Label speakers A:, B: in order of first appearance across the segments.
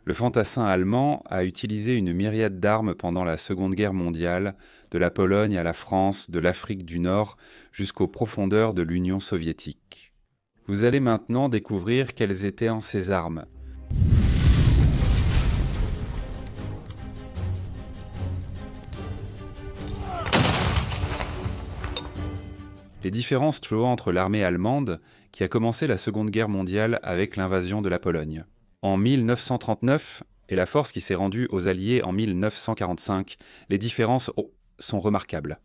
A: Le fantassin allemand a utilisé une myriade d'armes pendant la Seconde Guerre mondiale, de la Pologne à la France, de l'Afrique du Nord jusqu'aux profondeurs de l'Union soviétique. Vous allez maintenant découvrir quelles étaient ces armes. Les différences cloant entre l'armée allemande, qui a commencé la Seconde Guerre mondiale avec l'invasion de la Pologne, en 1939, et la force qui s'est rendue aux Alliés en 1945, les différences sont remarquables.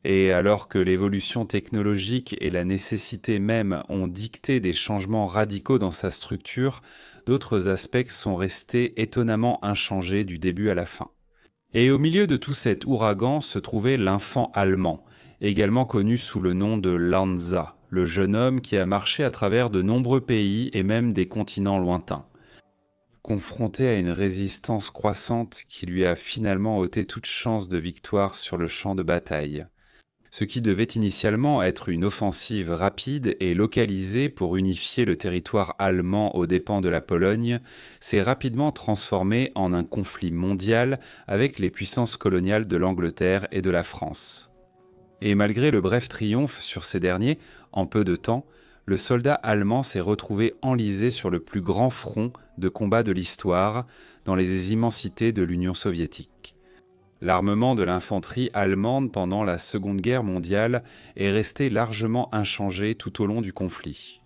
A: Et alors que l'évolution technologique et la nécessité même ont dicté des changements radicaux dans sa structure, d'autres aspects sont restés étonnamment inchangés du début à la fin. Et au milieu de tout cet ouragan se trouvait l'infant allemand, également connu sous le nom de Lanza, le jeune homme qui a marché à travers de nombreux pays et même des continents lointains. Confronté à une résistance croissante qui lui a finalement ôté toute chance de victoire sur le champ de bataille. Ce qui devait initialement être une offensive rapide et localisée pour unifier le territoire allemand aux dépens de la Pologne, s'est rapidement transformé en un conflit mondial avec les puissances coloniales de l'Angleterre et de la France. Et malgré le bref triomphe sur ces derniers, en peu de temps, le soldat allemand s'est retrouvé enlisé sur le plus grand front de combat de l'histoire, dans les immensités de l'Union soviétique. L'armement de l'infanterie allemande pendant la Seconde Guerre mondiale est resté largement inchangé tout au long du conflit.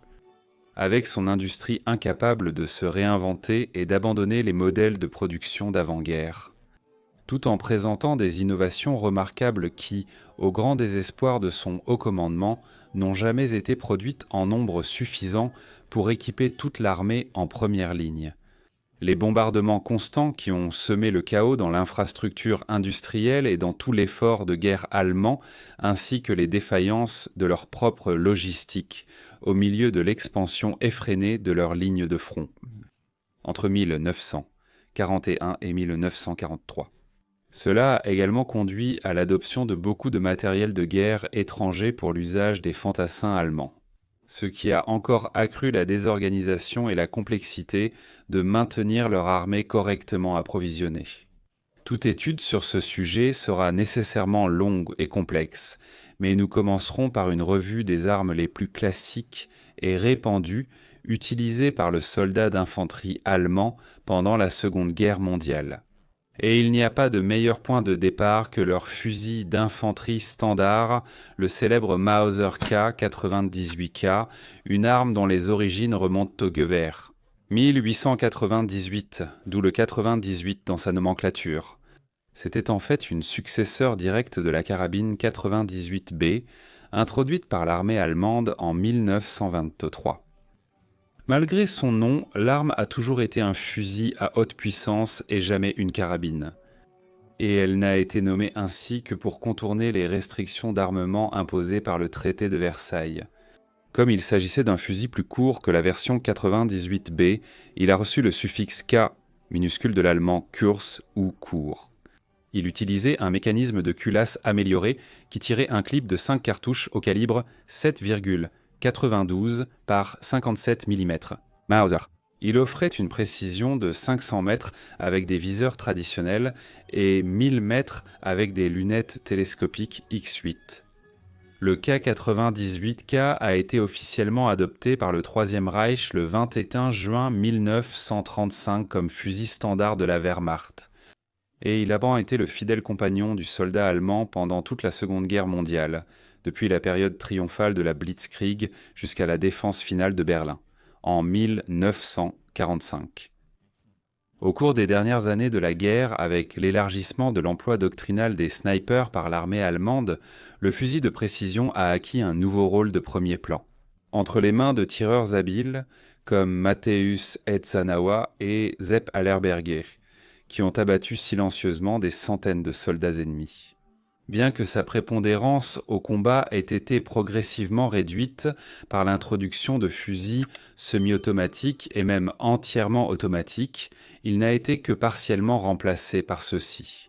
A: Avec son industrie incapable de se réinventer et d'abandonner les modèles de production d'avant-guerre, tout en présentant des innovations remarquables qui, au grand désespoir de son haut commandement, n'ont jamais été produites en nombre suffisant pour équiper toute l'armée en première ligne. Les bombardements constants qui ont semé le chaos dans l'infrastructure industrielle et dans tout l'effort de guerre allemand, ainsi que les défaillances de leur propre logistique, au milieu de l'expansion effrénée de leur ligne de front, entre 1941 et 1943. Cela a également conduit à l'adoption de beaucoup de matériel de guerre étranger pour l'usage des fantassins allemands, ce qui a encore accru la désorganisation et la complexité de maintenir leur armée correctement approvisionnée. Toute étude sur ce sujet sera nécessairement longue et complexe, mais nous commencerons par une revue des armes les plus classiques et répandues utilisées par le soldat d'infanterie allemand pendant la Seconde Guerre mondiale. Et il n'y a pas de meilleur point de départ que leur fusil d'infanterie standard, le célèbre Mauser K 98K, une arme dont les origines remontent au Gewehr. 1898, d'où le 98 dans sa nomenclature. C'était en fait une successeur directe de la carabine 98B, introduite par l'armée allemande en 1923. Malgré son nom, l'arme a toujours été un fusil à haute puissance et jamais une carabine. Et elle n'a été nommée ainsi que pour contourner les restrictions d'armement imposées par le traité de Versailles. Comme il s'agissait d'un fusil plus court que la version 98B, il a reçu le suffixe K, minuscule de l'allemand Kurs ou court. Il utilisait un mécanisme de culasse amélioré qui tirait un clip de 5 cartouches au calibre 7,92 par 57 mm. Mauser. Il offrait une précision de 500 mètres avec des viseurs traditionnels et 1000 mètres avec des lunettes télescopiques X8. Le K98K a été officiellement adopté par le Troisième Reich le 21 juin 1935 comme fusil standard de la Wehrmacht. Et il a été le fidèle compagnon du soldat allemand pendant toute la Seconde Guerre mondiale, depuis la période triomphale de la Blitzkrieg jusqu'à la défense finale de Berlin, en 1945. Au cours des dernières années de la guerre, avec l'élargissement de l'emploi doctrinal des snipers par l'armée allemande, le fusil de précision a acquis un nouveau rôle de premier plan. Entre les mains de tireurs habiles, comme Matthäus Edzanawa et Sepp Hallerberger, qui ont abattu silencieusement des centaines de soldats ennemis. Bien que sa prépondérance au combat ait été progressivement réduite par l'introduction de fusils semi-automatiques et même entièrement automatiques, il n'a été que partiellement remplacé par ceux-ci.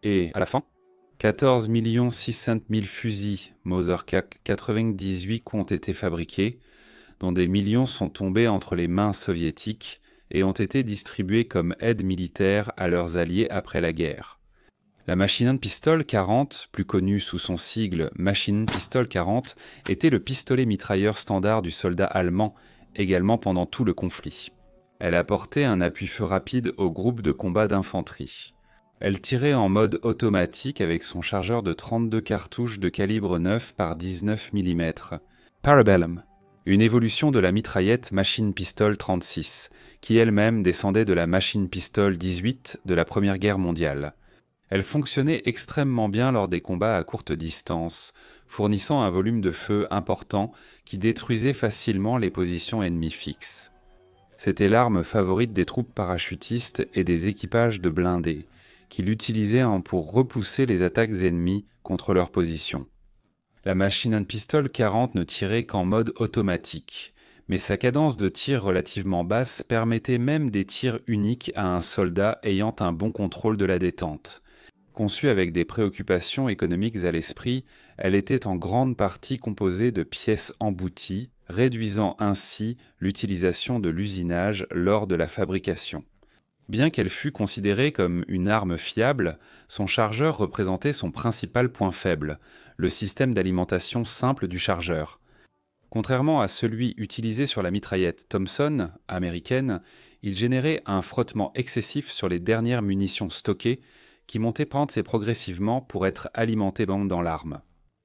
A: Et, à la fin, 14 600 000 fusils Mauser K 98 ont été fabriqués, dont des millions sont tombés entre les mains soviétiques et ont été distribués comme aide militaire à leurs alliés après la guerre. La Maschinenpistole 40, plus connue sous son sigle Maschinenpistole 40, était le pistolet mitrailleur standard du soldat allemand, également pendant tout le conflit. Elle apportait un appui-feu rapide aux groupes de combat d'infanterie. Elle tirait en mode automatique avec son chargeur de 32 cartouches de calibre 9 par 19 mm. Parabellum, une évolution de la mitraillette Maschinenpistole 36, qui elle-même descendait de la Maschinenpistole 18 de la Première Guerre mondiale. Elle fonctionnait extrêmement bien lors des combats à courte distance, fournissant un volume de feu important qui détruisait facilement les positions ennemies fixes. C'était l'arme favorite des troupes parachutistes et des équipages de blindés, qui l'utilisaient pour repousser les attaques ennemies contre leur position. La Maschinenpistole 40 ne tirait qu'en mode automatique, mais sa cadence de tir relativement basse permettait même des tirs uniques à un soldat ayant un bon contrôle de la détente. Conçue avec des préoccupations économiques à l'esprit, elle était en grande partie composée de pièces embouties, réduisant ainsi l'utilisation de l'usinage lors de la fabrication. Bien qu'elle fût considérée comme une arme fiable, son chargeur représentait son principal point faible, le système d'alimentation simple du chargeur. Contrairement à celui utilisé sur la mitraillette Thompson, américaine, il générait un frottement excessif sur les dernières munitions stockées, qui montait pente et progressivement pour être alimenté dans l'arme.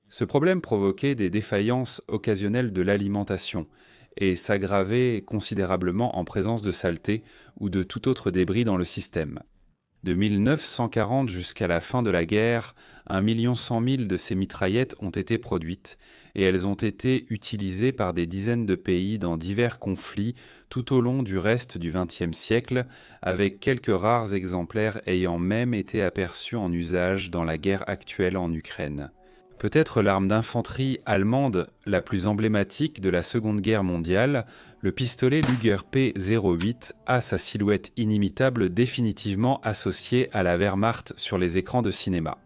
A: Ce problème provoquait des défaillances occasionnelles de l'alimentation et s'aggravait considérablement en présence de saleté ou de tout autre débris dans le système. De 1940 jusqu'à la fin de la guerre, 1 100 000 de ces mitraillettes ont été produites et elles ont été utilisées par des dizaines de pays dans divers conflits tout au long du reste du XXe siècle, avec quelques rares exemplaires ayant même été aperçus en usage dans la guerre actuelle en Ukraine. Peut-être l'arme d'infanterie allemande la plus emblématique de la Seconde Guerre mondiale, le pistolet Luger P-08 a sa silhouette inimitable définitivement associée à la Wehrmacht sur les écrans de cinéma.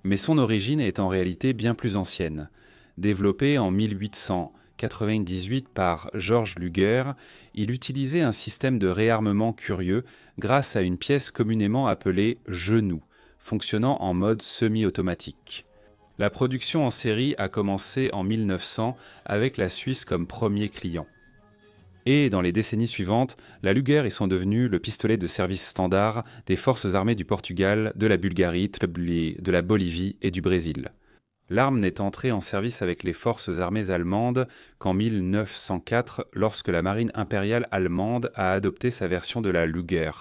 A: Mais son origine est en réalité bien plus ancienne. Développé en 1898 par George Luger, il utilisait un système de réarmement curieux grâce à une pièce communément appelée « genou », fonctionnant en mode semi-automatique. La production en série a commencé en 1900 avec la Suisse comme premier client. Et dans les décennies suivantes, la Luger sont devenus le pistolet de service standard des forces armées du Portugal, de la Bulgarie, de la Bolivie et du Brésil. L'arme n'est entrée en service avec les forces armées allemandes qu'en 1904 lorsque la marine impériale allemande a adopté sa version de la Luger,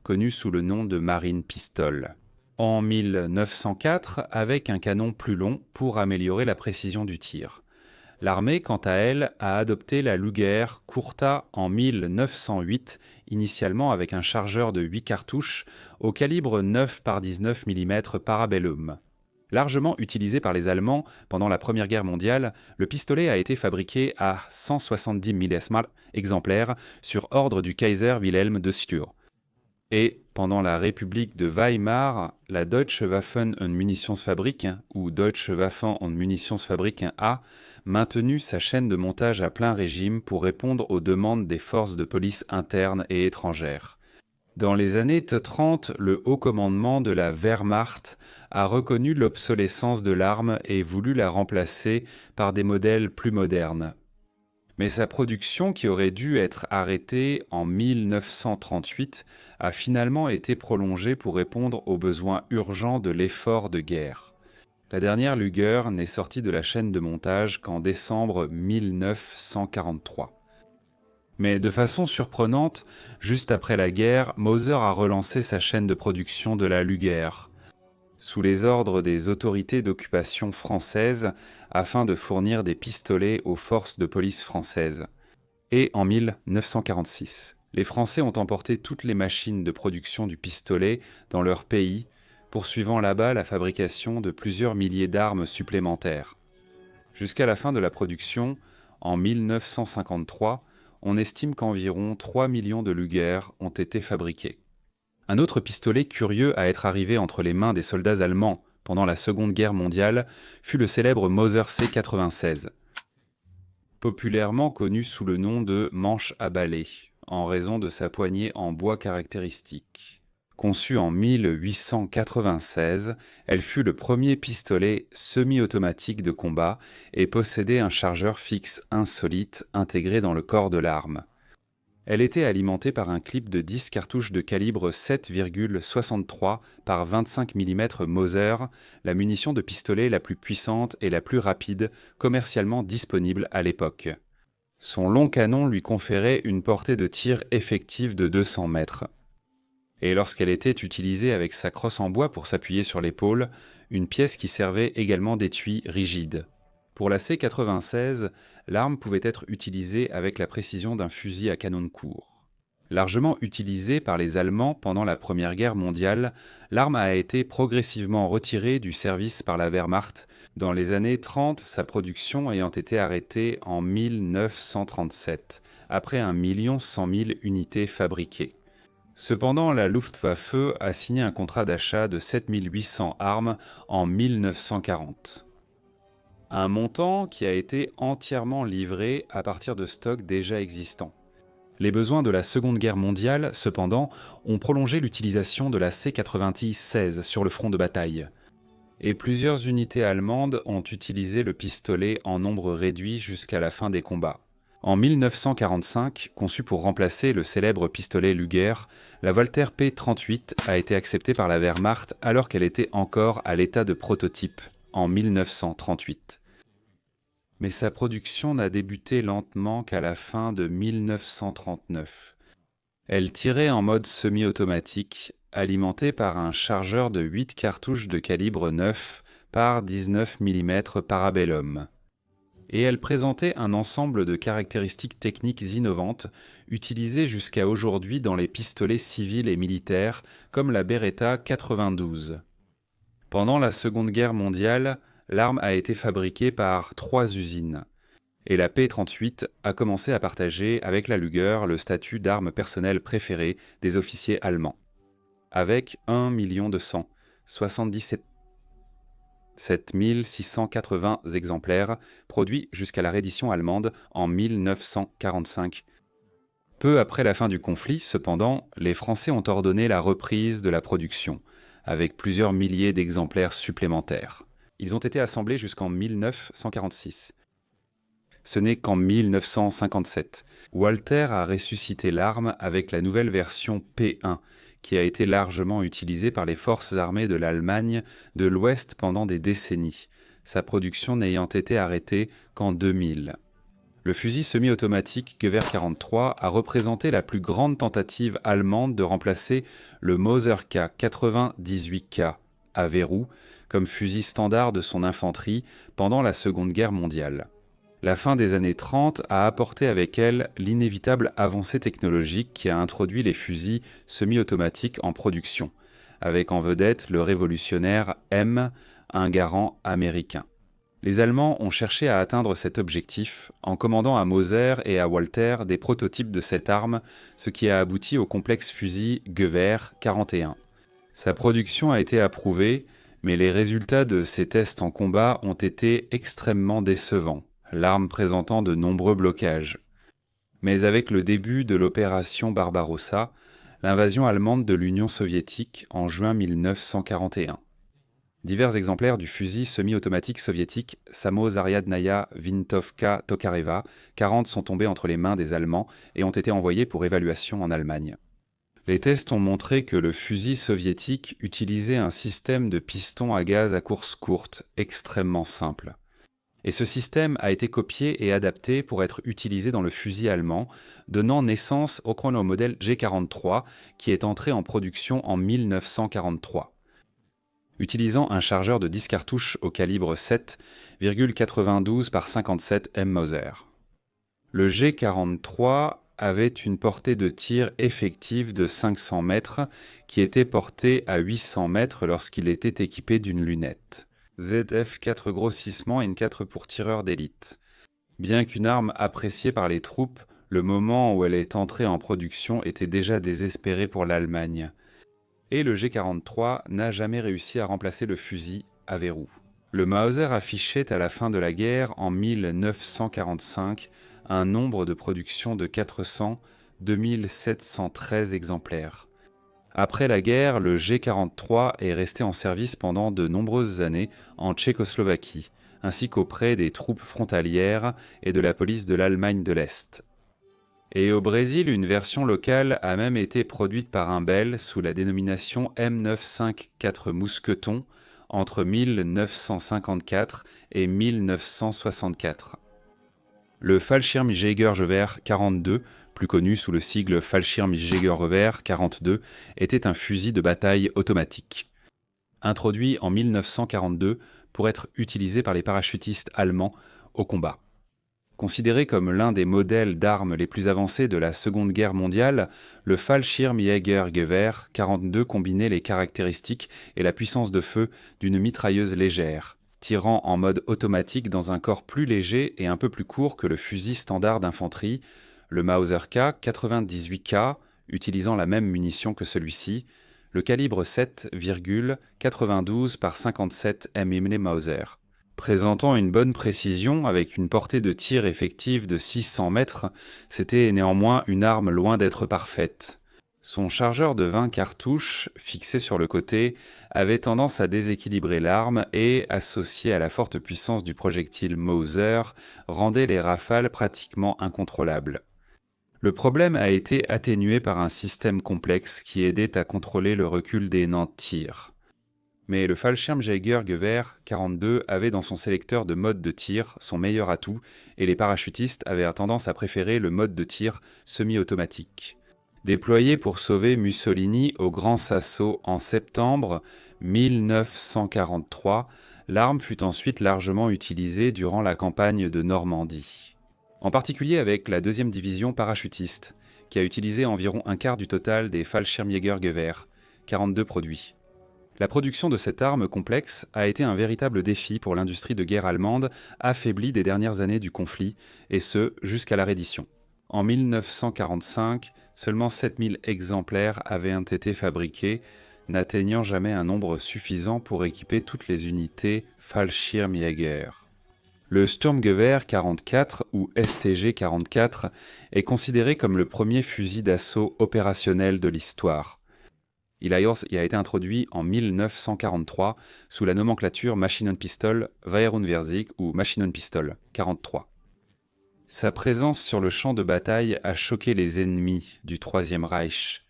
A: connue sous le nom de Marine Pistol. En 1904 avec un canon plus long pour améliorer la précision du tir. L'armée, quant à elle, a adopté la Luger Curta en 1908, initialement avec un chargeur de 8 cartouches au calibre 9 par 19 mm Parabellum. Largement utilisé par les Allemands pendant la Première Guerre mondiale, le pistolet a été fabriqué à 170 mm exemplaires sur ordre du Kaiser Wilhelm II. Et pendant la République de Weimar, la Deutsche Waffen- und Munitionsfabrik, ou Deutsche Waffen- und Munitionsfabrik a maintenu sa chaîne de montage à plein régime pour répondre aux demandes des forces de police internes et étrangères. Dans les années 30, le haut commandement de la Wehrmacht a reconnu l'obsolescence de l'arme et voulu la remplacer par des modèles plus modernes. Mais sa production, qui aurait dû être arrêtée en 1938, a finalement été prolongée pour répondre aux besoins urgents de l'effort de guerre. La dernière Luger n'est sortie de la chaîne de montage qu'en décembre 1943. Mais de façon surprenante, juste après la guerre, Mauser a relancé sa chaîne de production de la Luger, sous les ordres des autorités d'occupation françaises, afin de fournir des pistolets aux forces de police françaises. Et en 1946, les Français ont emporté toutes les machines de production du pistolet dans leur pays, poursuivant là-bas la fabrication de plusieurs milliers d'armes supplémentaires. Jusqu'à la fin de la production, en 1953, on estime qu'environ 3 millions de Luger ont été fabriqués. Un autre pistolet curieux à être arrivé entre les mains des soldats allemands pendant la Seconde Guerre mondiale fut le célèbre Mauser C-96, populairement connu sous le nom de manche à balai, en raison de sa poignée en bois caractéristique. Conçue en 1896, elle fut le premier pistolet semi-automatique de combat et possédait un chargeur fixe insolite intégré dans le corps de l'arme. Elle était alimentée par un clip de 10 cartouches de calibre 7,63 par 25 mm Mauser, la munition de pistolet la plus puissante et la plus rapide commercialement disponible à l'époque. Son long canon lui conférait une portée de tir effective de 200 mètres. Et lorsqu'elle était utilisée avec sa crosse en bois pour s'appuyer sur l'épaule, une pièce qui servait également d'étui rigide. Pour la C-96, l'arme pouvait être utilisée avec la précision d'un fusil à canon de court. Largement utilisée par les Allemands pendant la Première Guerre mondiale, l'arme a été progressivement retirée du service par la Wehrmacht, dans les années 30, sa production ayant été arrêtée en 1937, après 1 100 000 unités fabriquées. Cependant, la Luftwaffe a signé un contrat d'achat de 7 800 armes en 1940. Un montant qui a été entièrement livré à partir de stocks déjà existants. Les besoins de la Seconde Guerre mondiale, cependant, ont prolongé l'utilisation de la C-96 sur le front de bataille. Et plusieurs unités allemandes ont utilisé le pistolet en nombre réduit jusqu'à la fin des combats. En 1945, conçu pour remplacer le célèbre pistolet Luger, la Walther P38 a été acceptée par la Wehrmacht alors qu'elle était encore à l'état de prototype, en 1938. Mais sa production n'a débuté lentement qu'à la fin de 1939. Elle tirait en mode semi-automatique, alimentée par un chargeur de 8 cartouches de calibre 9 par 19 mm Parabellum. Et elle présentait un ensemble de caractéristiques techniques innovantes, utilisées jusqu'à aujourd'hui dans les pistolets civils et militaires, comme la Beretta 92. Pendant la Seconde Guerre mondiale, l'arme a été fabriquée par 3 usines, et la P-38 a commencé à partager avec la Luger le statut d'arme personnelle préférée des officiers allemands, avec 1 277 680 exemplaires produits jusqu'à la reddition allemande en 1945. Peu après la fin du conflit, cependant, les Français ont ordonné la reprise de la production, avec plusieurs milliers d'exemplaires supplémentaires. Ils ont été assemblés jusqu'en 1946. Ce n'est qu'en 1957, Walther a ressuscité l'arme avec la nouvelle version P1, qui a été largement utilisée par les forces armées de l'Allemagne de l'Ouest pendant des décennies, sa production n'ayant été arrêtée qu'en 2000. Le fusil semi-automatique Gewehr 43 a représenté la plus grande tentative allemande de remplacer le Mauser K 98K à verrou comme fusil standard de son infanterie pendant la Seconde Guerre mondiale. La fin des années 30 a apporté avec elle l'inévitable avancée technologique qui a introduit les fusils semi-automatiques en production, avec en vedette le révolutionnaire M, un garand américain. Les Allemands ont cherché à atteindre cet objectif en commandant à Mauser et à Walther des prototypes de cette arme, ce qui a abouti au complexe fusil Gewehr 41. Sa production a été approuvée, mais les résultats de ces tests en combat ont été extrêmement décevants, l'arme présentant de nombreux blocages. Mais avec le début de l'opération Barbarossa, l'invasion allemande de l'Union soviétique en juin 1941. Divers exemplaires du fusil semi-automatique soviétique Samozariadnaya Vintovka Tokareva 40 sont tombés entre les mains des Allemands et ont été envoyés pour évaluation en Allemagne. Les tests ont montré que le fusil soviétique utilisait un système de piston à gaz à course courte extrêmement simple. Et ce système a été copié et adapté pour être utilisé dans le fusil allemand, donnant naissance au chronomodèle G43 qui est entré en production en 1943. Utilisant un chargeur de 10 cartouches au calibre 7,92 par 57 M Mauser. Le G43 avait une portée de tir effective de 500 mètres qui était portée à 800 mètres lorsqu'il était équipé d'une lunette. ZF4 grossissement N4 pour tireur d'élite. Bien qu'une arme appréciée par les troupes, le moment où elle est entrée en production était déjà désespéré pour l'Allemagne. Et le G43 n'a jamais réussi à remplacer le fusil à verrou. Le Mauser affichait à la fin de la guerre, en 1945, un nombre de production de 400, 2713 exemplaires. Après la guerre, le G43 est resté en service pendant de nombreuses années en Tchécoslovaquie, ainsi qu'auprès des troupes frontalières et de la police de l'Allemagne de l'Est. Et au Brésil, une version locale a même été produite par un Bel sous la dénomination M954 Mousqueton entre 1954 et 1964. Le Fallschirmjägergewehr 42, plus connu sous le sigle Fallschirmjägergewehr 42, était un fusil de bataille automatique. Introduit en 1942 pour être utilisé par les parachutistes allemands au combat. Considéré comme l'un des modèles d'armes les plus avancés de la Seconde Guerre mondiale, le Fallschirmjägergewehr 42 combinait les caractéristiques et la puissance de feu d'une mitrailleuse légère, tirant en mode automatique dans un corps plus léger et un peu plus court que le fusil standard d'infanterie, le Mauser K 98K, utilisant la même munition que celui-ci, le calibre 7,92 par 57 mm Mauser. Présentant une bonne précision avec une portée de tir effective de 600 mètres, c'était néanmoins une arme loin d'être parfaite. Son chargeur de 20 cartouches, fixé sur le côté, avait tendance à déséquilibrer l'arme et, associé à la forte puissance du projectile Mauser, rendait les rafales pratiquement incontrôlables. Le problème a été atténué par un système complexe qui aidait à contrôler le recul des nants de tir. Mais le Fallschirmjägergewehr 42 avait dans son sélecteur de mode de tir son meilleur atout et les parachutistes avaient tendance à préférer le mode de tir semi-automatique. Déployé pour sauver Mussolini au Grand Sasso en septembre 1943, l'arme fut ensuite largement utilisée durant la campagne de Normandie. En particulier avec la 2e division parachutiste, qui a utilisé environ un quart du total des Fallschirmjägergewehr 42 produits. La production de cette arme complexe a été un véritable défi pour l'industrie de guerre allemande, affaiblie des dernières années du conflit, et ce, jusqu'à la reddition. En 1945, seulement 7000 exemplaires avaient été fabriqués, n'atteignant jamais un nombre suffisant pour équiper toutes les unités Fallschirmjäger. Le Sturmgewehr 44 ou STG 44 est considéré comme le premier fusil d'assaut opérationnel de l'histoire. Il a été introduit en 1943 sous la nomenclature Maschinenpistole 42 ou Maschinenpistole 43. Sa présence sur le champ de bataille a choqué les ennemis du Troisième Reich,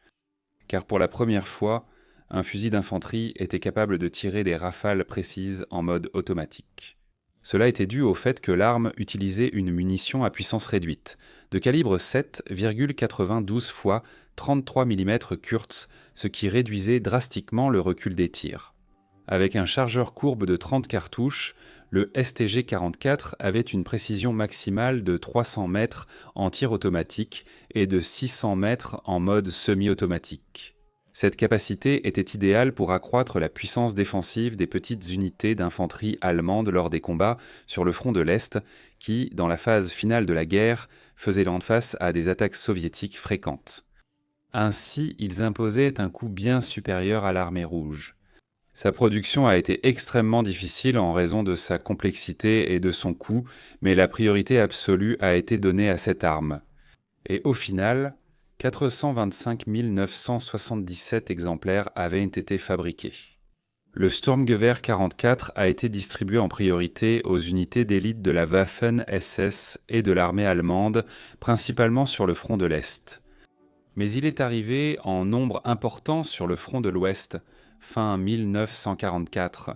A: car pour la première fois, un fusil d'infanterie était capable de tirer des rafales précises en mode automatique. Cela était dû au fait que l'arme utilisait une munition à puissance réduite, de calibre 7,92 x 33 mm Kurz, ce qui réduisait drastiquement le recul des tirs. Avec un chargeur courbe de 30 cartouches, le STG-44 avait une précision maximale de 300 mètres en tir automatique et de 600 mètres en mode semi-automatique. Cette capacité était idéale pour accroître la puissance défensive des petites unités d'infanterie allemandes lors des combats sur le front de l'Est qui, dans la phase finale de la guerre, faisaient face à des attaques soviétiques fréquentes. Ainsi, ils imposaient un coût bien supérieur à l'armée rouge. Sa production a été extrêmement difficile en raison de sa complexité et de son coût, mais la priorité absolue a été donnée à cette arme. Et au final, 425 977 exemplaires avaient été fabriqués. Le Sturmgewehr 44 a été distribué en priorité aux unités d'élite de la Waffen-SS et de l'armée allemande, principalement sur le front de l'Est. Mais il est arrivé en nombre important sur le front de l'Ouest, fin 1944,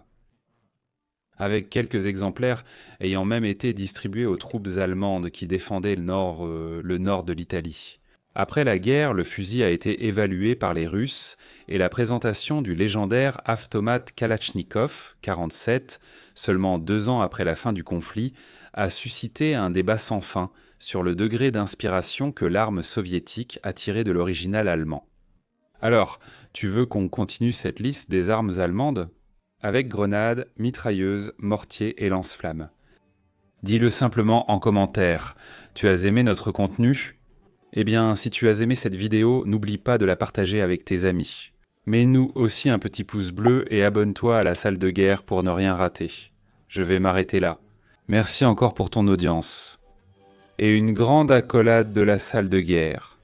A: avec quelques exemplaires ayant même été distribués aux troupes allemandes qui défendaient le nord de l'Italie. Après la guerre, le fusil a été évalué par les Russes et la présentation du légendaire Avtomat Kalachnikov 47, seulement 2 ans après la fin du conflit, a suscité un débat sans fin sur le degré d'inspiration que l'arme soviétique a tiré de l'original allemand. Alors, tu veux qu'on continue cette liste des armes allemandes ? Avec grenades, mitrailleuses, mortiers et lance-flammes. Dis-le simplement en commentaire. Tu as aimé notre contenu ? Eh bien, si tu as aimé cette vidéo, n'oublie pas de la partager avec tes amis. Mets-nous aussi un petit pouce bleu et abonne-toi à la salle de guerre pour ne rien rater. Je vais m'arrêter là. Merci encore pour ton audience. Et une grande accolade de la salle de guerre.